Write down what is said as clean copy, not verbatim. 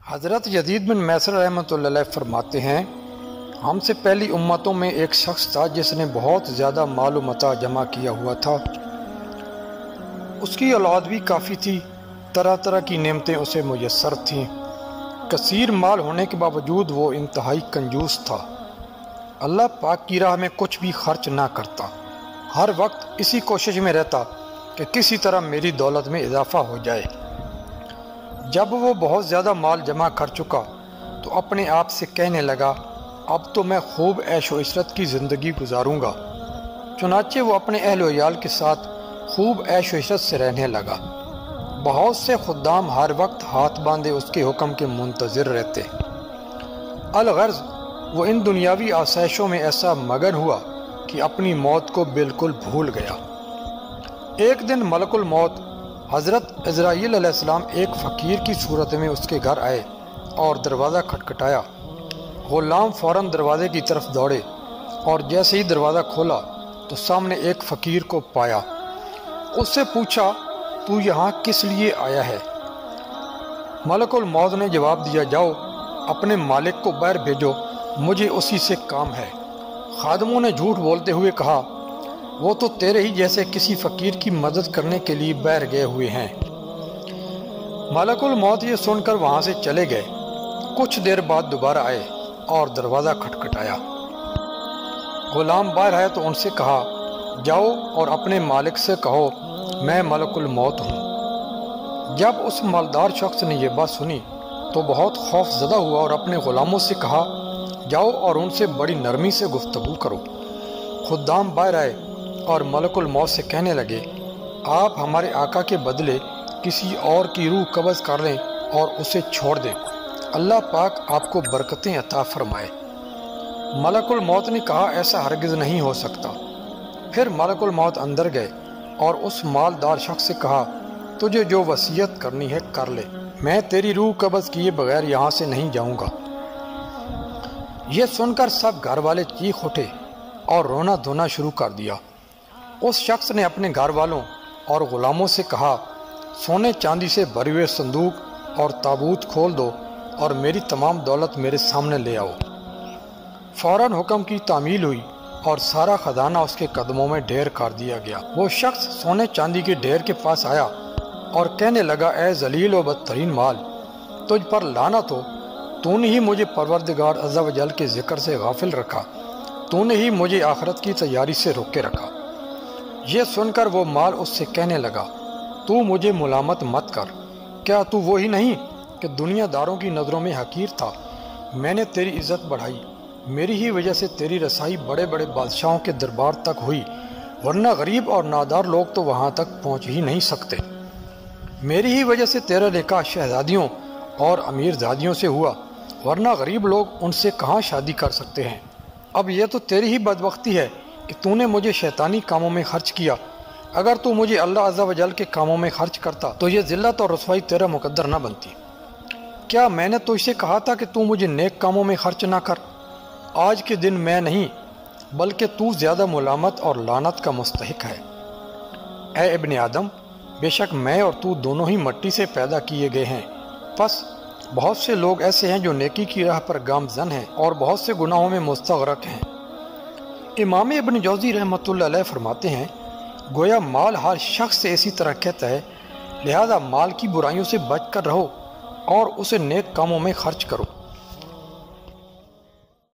حضرت یزید بن میسر رحمۃ اللہ علیہ فرماتے ہیں، ہم سے پہلی امتوں میں ایک شخص تھا جس نے بہت زیادہ مال و متاع جمع کیا ہوا تھا۔ اس کی اولاد بھی کافی تھی، طرح طرح کی نعمتیں اسے میسر تھیں۔ کثیر مال ہونے کے باوجود وہ انتہائی کنجوس تھا، اللہ پاک کی راہ میں کچھ بھی خرچ نہ کرتا، ہر وقت اسی کوشش میں رہتا کہ کسی طرح میری دولت میں اضافہ ہو جائے۔ جب وہ بہت زیادہ مال جمع کر چکا تو اپنے آپ سے کہنے لگا، اب تو میں خوب عیش و عشرت کی زندگی گزاروں گا۔ چنانچہ وہ اپنے اہل و عیال کے ساتھ خوب عیش و عشرت سے رہنے لگا۔ بہت سے خدام ہر وقت ہاتھ باندھے اس کے حکم کے منتظر رہتے۔ الغرض وہ ان دنیاوی آسائشوں میں ایسا مگن ہوا کہ اپنی موت کو بالکل بھول گیا۔ ایک دن ملک الموت حضرت عزرائیل علیہ السلام ایک فقیر کی صورت میں اس کے گھر آئے اور دروازہ کھٹکھٹایا۔ غلام فوراً دروازے کی طرف دوڑے اور جیسے ہی دروازہ کھولا تو سامنے ایک فقیر کو پایا۔ اس سے پوچھا، تو یہاں کس لیے آیا ہے؟ ملک الموت نے جواب دیا، جاؤ اپنے مالک کو باہر بھیجو، مجھے اسی سے کام ہے۔ خادموں نے جھوٹ بولتے ہوئے کہا، وہ تو تیرے ہی جیسے کسی فقیر کی مدد کرنے کے لیے باہر گئے ہوئے ہیں۔ ملک الموت یہ سن کر وہاں سے چلے گئے۔ کچھ دیر بعد دوبارہ آئے اور دروازہ کھٹکھٹایا۔ غلام باہر آئے تو ان سے کہا، جاؤ اور اپنے مالک سے کہو میں ملک الموت ہوں۔ جب اس مالدار شخص نے یہ بات سنی تو بہت خوف زدہ ہوا اور اپنے غلاموں سے کہا، جاؤ اور ان سے بڑی نرمی سے گفتگو کرو۔ خدام باہر آئے اور ملک الموت سے کہنے لگے، آپ ہمارے آقا کے بدلے کسی اور کی روح قبض کر لیں اور اسے چھوڑ دیں، اللہ پاک آپ کو برکتیں عطا فرمائے۔ ملک الموت نے کہا، ایسا ہرگز نہیں ہو سکتا۔ پھر ملک الموت اندر گئے اور اس مالدار شخص سے کہا، تجھے جو وصیت کرنی ہے کر لے، میں تیری روح قبض کیے بغیر یہاں سے نہیں جاؤں گا۔ یہ سن کر سب گھر والے چیخ اٹھے اور رونا دھونا شروع کر دیا۔ اس شخص نے اپنے گھر والوں اور غلاموں سے کہا، سونے چاندی سے بھرے ہوئے صندوق اور تابوت کھول دو اور میری تمام دولت میرے سامنے لے آؤ۔ فوراً حکم کی تعمیل ہوئی اور سارا خزانہ اس کے قدموں میں ڈھیر کر دیا گیا۔ وہ شخص سونے چاندی کے ڈھیر کے پاس آیا اور کہنے لگا، اے ذلیل و بدترین مال، تجھ پر لعنت ہو، تو نے ہی مجھے پروردگار عز و جل کے ذکر سے غافل رکھا، تو نے ہی مجھے آخرت کی تیاری سے روکے رکھا۔ یہ سن کر وہ مال اس سے کہنے لگا، تو مجھے ملامت مت کر، کیا تو وہی نہیں کہ دنیا داروں کی نظروں میں حقیر تھا؟ میں نے تیری عزت بڑھائی، میری ہی وجہ سے تیری رسائی بڑے بڑے بادشاہوں کے دربار تک ہوئی، ورنہ غریب اور نادار لوگ تو وہاں تک پہنچ ہی نہیں سکتے۔ میری ہی وجہ سے تیرا نکاح شہزادیوں اور امیر زادیوں سے ہوا، ورنہ غریب لوگ ان سے کہاں شادی کر سکتے ہیں۔ اب یہ تو تیری ہی بدبختی ہے کہ تو نے مجھے شیطانی کاموں میں خرچ کیا، اگر تو مجھے اللہ عز و جل کے کاموں میں خرچ کرتا تو یہ ذلت اور رسوائی تیرا مقدر نہ بنتی۔ کیا میں نے تجھ سے کہا تھا کہ تو مجھے نیک کاموں میں خرچ نہ کر؟ آج کے دن میں نہیں بلکہ تو زیادہ ملامت اور لعنت کا مستحق ہے۔ اے ابن آدم، بے شک میں اور تو دونوں ہی مٹی سے پیدا کیے گئے ہیں، پس بہت سے لوگ ایسے ہیں جو نیکی کی راہ پر گامزن ہیں اور بہت سے گناہوں میں مستغرق ہیں۔ امام ابن جوزی رحمۃ اللہ علیہ فرماتے ہیں، گویا مال ہر شخص سے اسی طرح کہتا ہے، لہذا مال کی برائیوں سے بچ کر رہو اور اسے نیک کاموں میں خرچ کرو۔